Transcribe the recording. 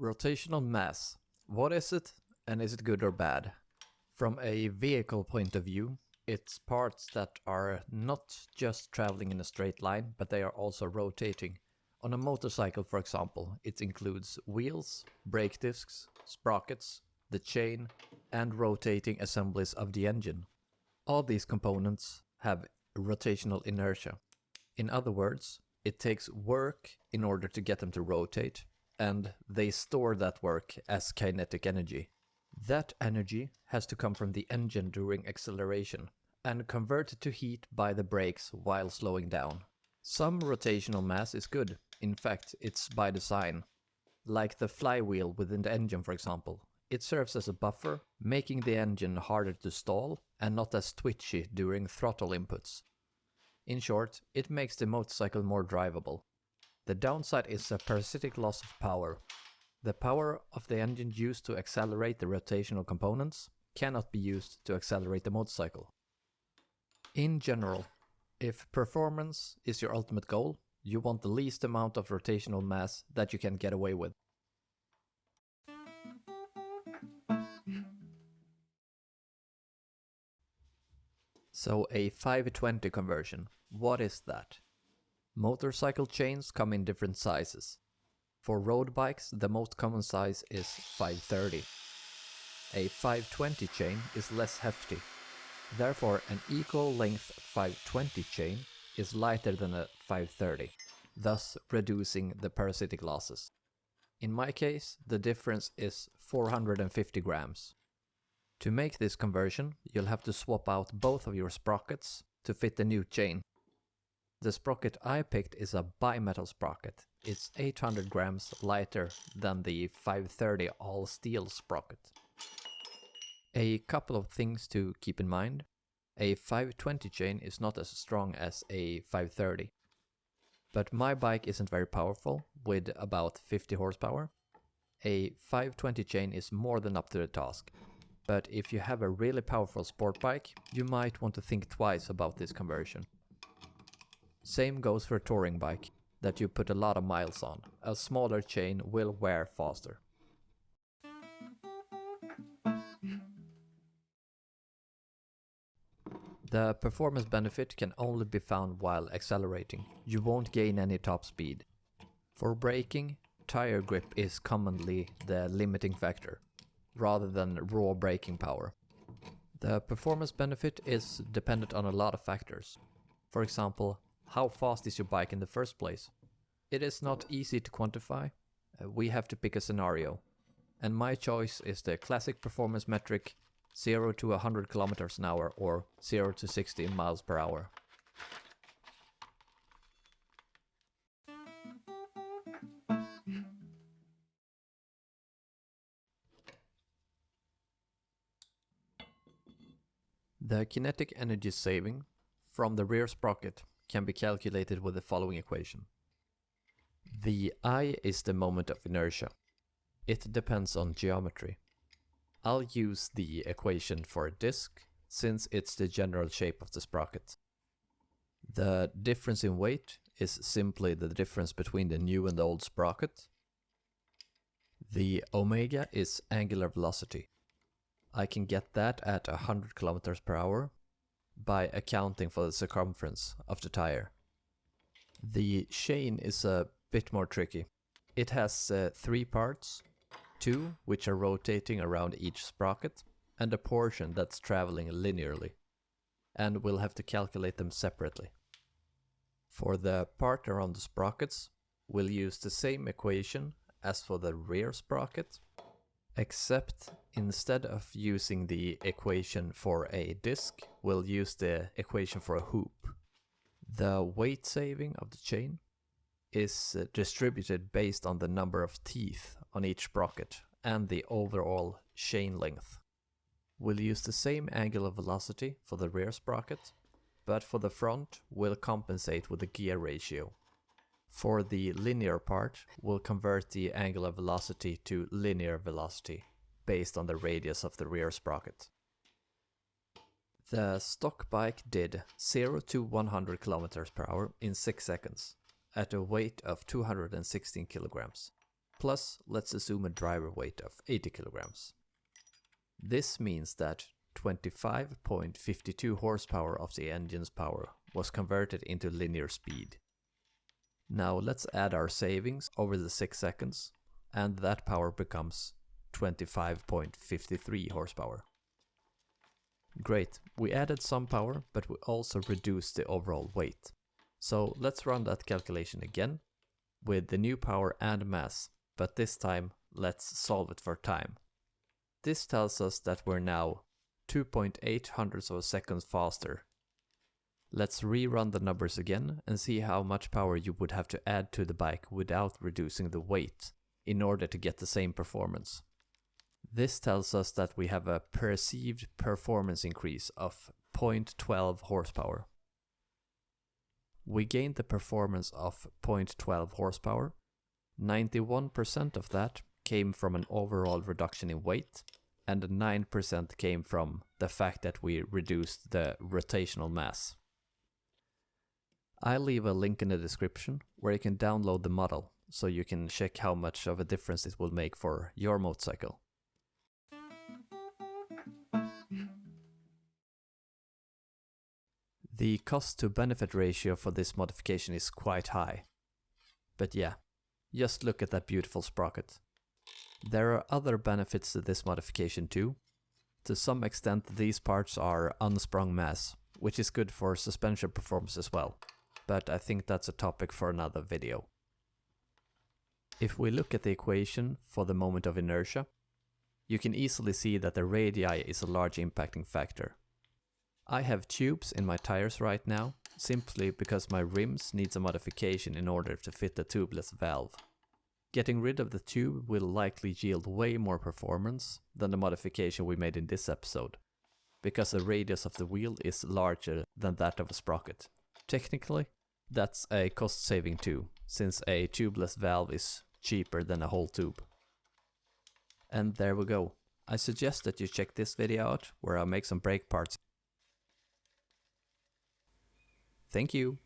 Rotational mass. What is it, and is it good or bad? From a vehicle point of view, it's parts that are not just traveling in a straight line, but they are also rotating. On a motorcycle, for example, it includes wheels, brake discs, sprockets, the chain, and rotating assemblies of the engine. All these components have rotational inertia. In other words, it takes work in order to get them to rotate, and they store that work as kinetic energy. That energy has to come from the engine during acceleration and converted to heat by the brakes while slowing down. Some rotational mass is good. In fact, it's by design. Like the flywheel within the engine, for example. It serves as a buffer, making the engine harder to stall and not as twitchy during throttle inputs. In short, it makes the motorcycle more drivable. The downside is a parasitic loss of power. The power of the engine used to accelerate the rotational components cannot be used to accelerate the motorcycle. In general, if performance is your ultimate goal, you want the least amount of rotational mass that you can get away with. So a 520 conversion, what is that? Motorcycle chains come in different sizes. For road bikes, the most common size is 530. A 520 chain is less hefty. Therefore, an equal length 520 chain is lighter than a 530, thus reducing the parasitic losses. In my case, the difference is 450 grams. To make this conversion, you'll have to swap out both of your sprockets to fit the new chain. The sprocket I picked is a bimetal sprocket. It's 800 grams lighter than the 530 all steel sprocket. A couple of things to keep in mind. A 520 chain is not as strong as a 530. But my bike isn't very powerful, with about 50 horsepower. A 520 chain is more than up to the task. But if you have a really powerful sport bike, you might want to think twice about this conversion. Same goes for a touring bike that you put a lot of miles on. A smaller chain will wear faster. The performance benefit can only be found while accelerating. You won't gain any top speed. For braking, tire grip is commonly the limiting factor, rather than raw braking power. The performance benefit is dependent on a lot of factors. For example, how fast is your bike in the first place? It is not easy to quantify. We have to pick a scenario. And my choice is the classic performance metric 0 to 100 kilometers an hour or 0 to 60 miles per hour. The kinetic energy saving from the rear sprocket can be calculated with the following equation. The I is the moment of inertia. It depends on geometry. I'll use the equation for a disc, since it's the general shape of the sprocket. The difference in weight is simply the difference between the new and the old sprocket. The omega is angular velocity. I can get that at 100 kilometers per hour by accounting for the circumference of the tire. The chain is a bit more tricky. It has 3 parts, 2 which are rotating around each sprocket, and a portion that's traveling linearly, and we'll have to calculate them separately. For the part around the sprockets, we'll use the same equation as for the rear sprocket, except instead of using the equation for a disc, we'll use the equation for a hoop. The weight saving of the chain is distributed based on the number of teeth on each sprocket and the overall chain length. We'll use the same angular velocity for the rear sprocket, but for the front we'll compensate with the gear ratio. For the linear part, we'll convert the angular velocity to linear velocity based on the radius of the rear sprocket. The stock bike did 0 to 100 km per hour in 6 seconds at a weight of 216 kilograms. Plus, let's assume a driver weight of 80 kilograms. This means that 25.52 horsepower of the engine's power was converted into linear speed. Now let's add our savings over the 6 seconds, and that power becomes 25.53 horsepower. Great, we added some power, but we also reduced the overall weight. So let's run that calculation again with the new power and mass, but this time let's solve it for time. This tells us that we're now 2.8 hundredths of a second faster. Let's rerun the numbers again and see how much power you would have to add to the bike without reducing the weight in order to get the same performance. This tells us that we have a perceived performance increase of 0.12 horsepower. We gained the performance of 0.12 horsepower. 91% of that came from an overall reduction in weight, and 9% came from the fact that we reduced the rotational mass. I'll leave a link in the description where you can download the model so you can check how much of a difference it will make for your motorcycle. The cost to benefit ratio for this modification is quite high. But yeah, just look at that beautiful sprocket. There are other benefits to this modification too. To some extent these parts are unsprung mass, which is good for suspension performance as well, but I think that's a topic for another video. If we look at the equation for the moment of inertia, you can easily see that the radii is a large impacting factor. I have tubes in my tires right now, simply because my rims needs a modification in order to fit the tubeless valve. Getting rid of the tube will likely yield way more performance than the modification we made in this episode, because the radius of the wheel is larger than that of a sprocket. Technically, that's a cost saving too, since a tubeless valve is cheaper than a whole tube. And there we go. I suggest that you check this video out, where I make some brake parts. Thank you.